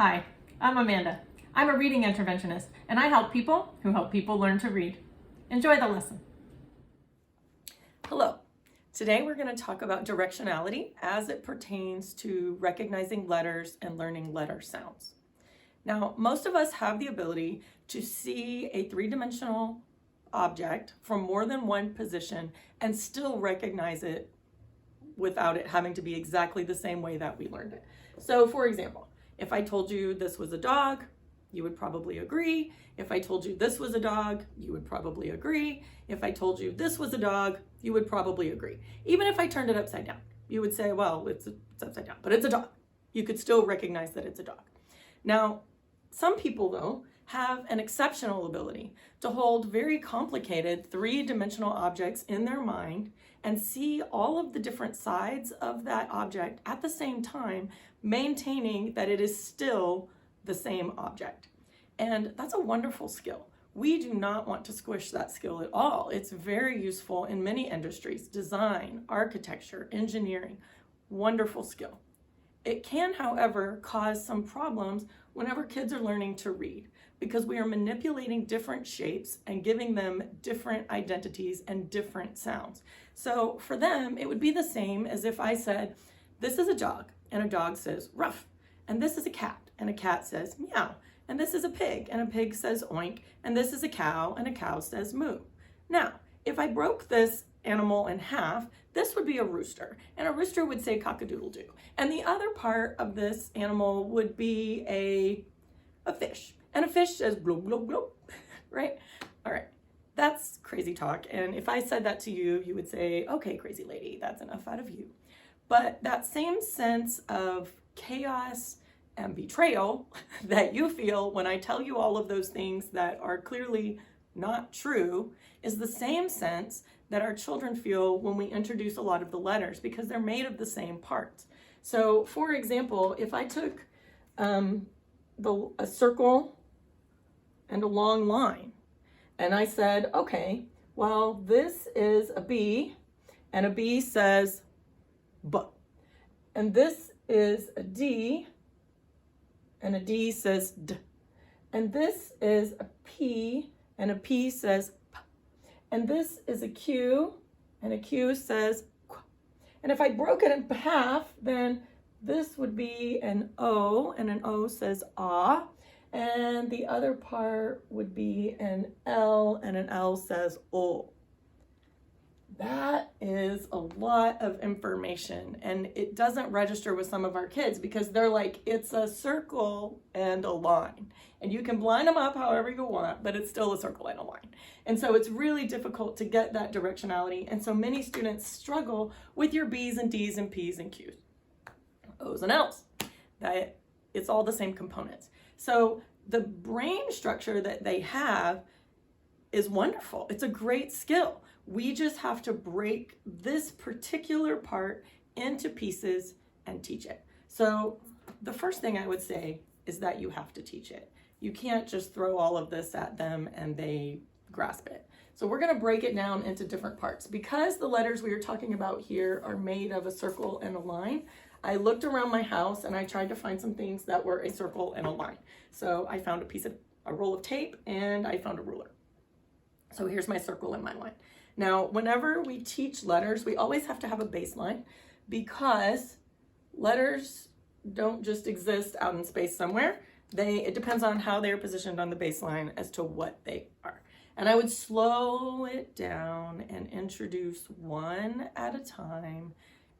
Hi, I'm Amanda. I'm a reading interventionist, and I help people who help people learn to read. Enjoy the lesson. Hello. Today we're going to talk about directionality as it pertains to recognizing letters and learning letter sounds. Now, most of us have the ability to see a three-dimensional object from more than one position and still recognize it without it having to be exactly the same way that we learned it. So, for example, if I told you this was a dog, you would probably agree. If I told you this was a dog, you would probably agree. If I told you this was a dog, you would probably agree. Even if I turned it upside down, you would say, well, it's upside down, but it's a dog. You could still recognize that it's a dog. Now, some people, though, have an exceptional ability to hold very complicated three-dimensional objects in their mind and see all of the different sides of that object at the same time, maintaining that it is still the same object. And that's a wonderful skill. We do not want to squish that skill at all. It's very useful in many industries: design, architecture, engineering. Wonderful skill. It can, however, cause some problems whenever kids are learning to read, because we are manipulating different shapes and giving them different identities and different sounds. So for them, it would be the same as if I said, this is a dog, and a dog says ruff, and this is a cat, and a cat says meow, and this is a pig, and a pig says oink, and this is a cow, and a cow says moo. Now, if I broke this animal in half, this would be a rooster, and a rooster would say cock-a-doodle-doo. And the other part of this animal would be a fish, and a fish says bloop, bloop, bloop, right? All right, that's crazy talk, and if I said that to you, you would say, okay, crazy lady, that's enough out of you. But that same sense of chaos and betrayal that you feel when I tell you all of those things that are clearly not true is the same sense that our children feel when we introduce a lot of the letters, because they're made of the same parts. So, for example, if I took a circle and a long line, and I said, okay, well, this is a B, and a B says B, and this is a D, and a D says D, and this is a P, and a P says P, and this is a Q, and a Q says Q. And if I broke it in half, then this would be an O, and an O says ah, and the other part would be an L, and an L says O. That is a lot of information, and it doesn't register with some of our kids because they're like, it's a circle and a line. And you can line them up however you want, but it's still a circle and a line. And so it's really difficult to get that directionality. And so many students struggle with your B's and D's and P's and Q's, O's and L's. That it's all the same components. So the brain structure that they have is wonderful. It's a great skill. We just have to break this particular part into pieces and teach it. So the first thing I would say is that you have to teach it. You can't just throw all of this at them and they grasp it. So we're going to break it down into different parts. Because the letters we are talking about here are made of a circle and a line, I looked around my house and I tried to find some things that were a circle and a line. So I found a roll of tape, and I found a ruler. So here's my circle and my line. Now, whenever we teach letters, we always have to have a baseline, because letters don't just exist out in space somewhere. It depends on how they're positioned on the baseline as to what they are. And I would slow it down and introduce one at a time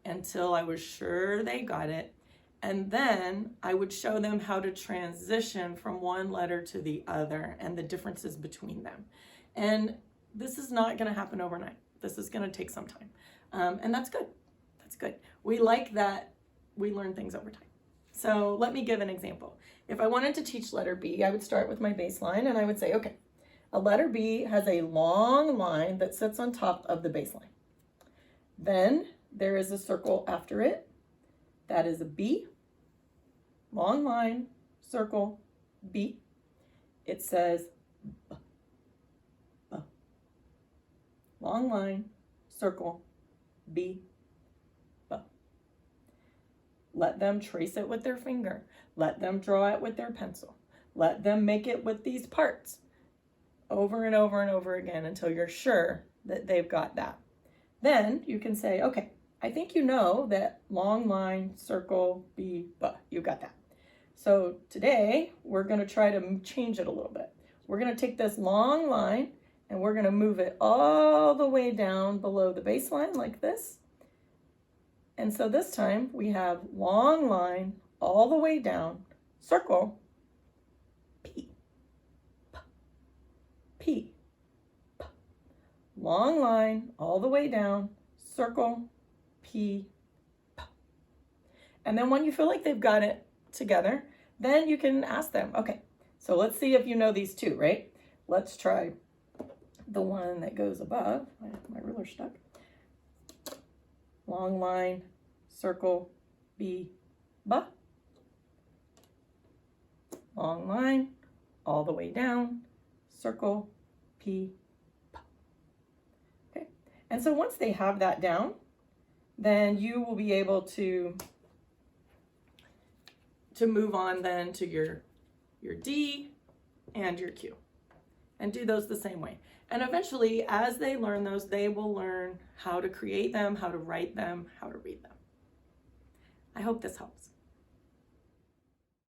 until I was sure they got it. And then I would show them how to transition from one letter to the other and the differences between them. And this is not going to happen overnight. This is going to take some time. And that's good. That's good. We like that we learn things over time. So let me give an example. If I wanted to teach letter B, I would start with my baseline, and I would say, okay, a letter B has a long line that sits on top of the baseline. Then there is a circle after it. That is a B. Long line, circle, B. It says B. B. Long line, circle, B. B. Let them trace it with their finger. Let them draw it with their pencil. Let them make it with these parts over and over and over again until you're sure that they've got that. Then you can say, okay, I think you know that long line, circle, B, buh, you got that. So today we're going to try to change it a little bit. We're going to take this long line and we're going to move it all the way down below the baseline like this. And so this time we have long line all the way down, circle, P, P, P, P. Long line all the way down, circle, P, P. And then when you feel like they've got it together, then you can ask them, okay, so let's see if you know these two, right? Let's try the one that goes above. My ruler's stuck. Long line, circle, B, B. Long line, all the way down, circle, P, P. Okay, and so once they have that down, then you will be able to move on then to your D and your Q and do those the same way. And eventually, as they learn those, they will learn how to create them, how to write them, how to read them. I hope this helps.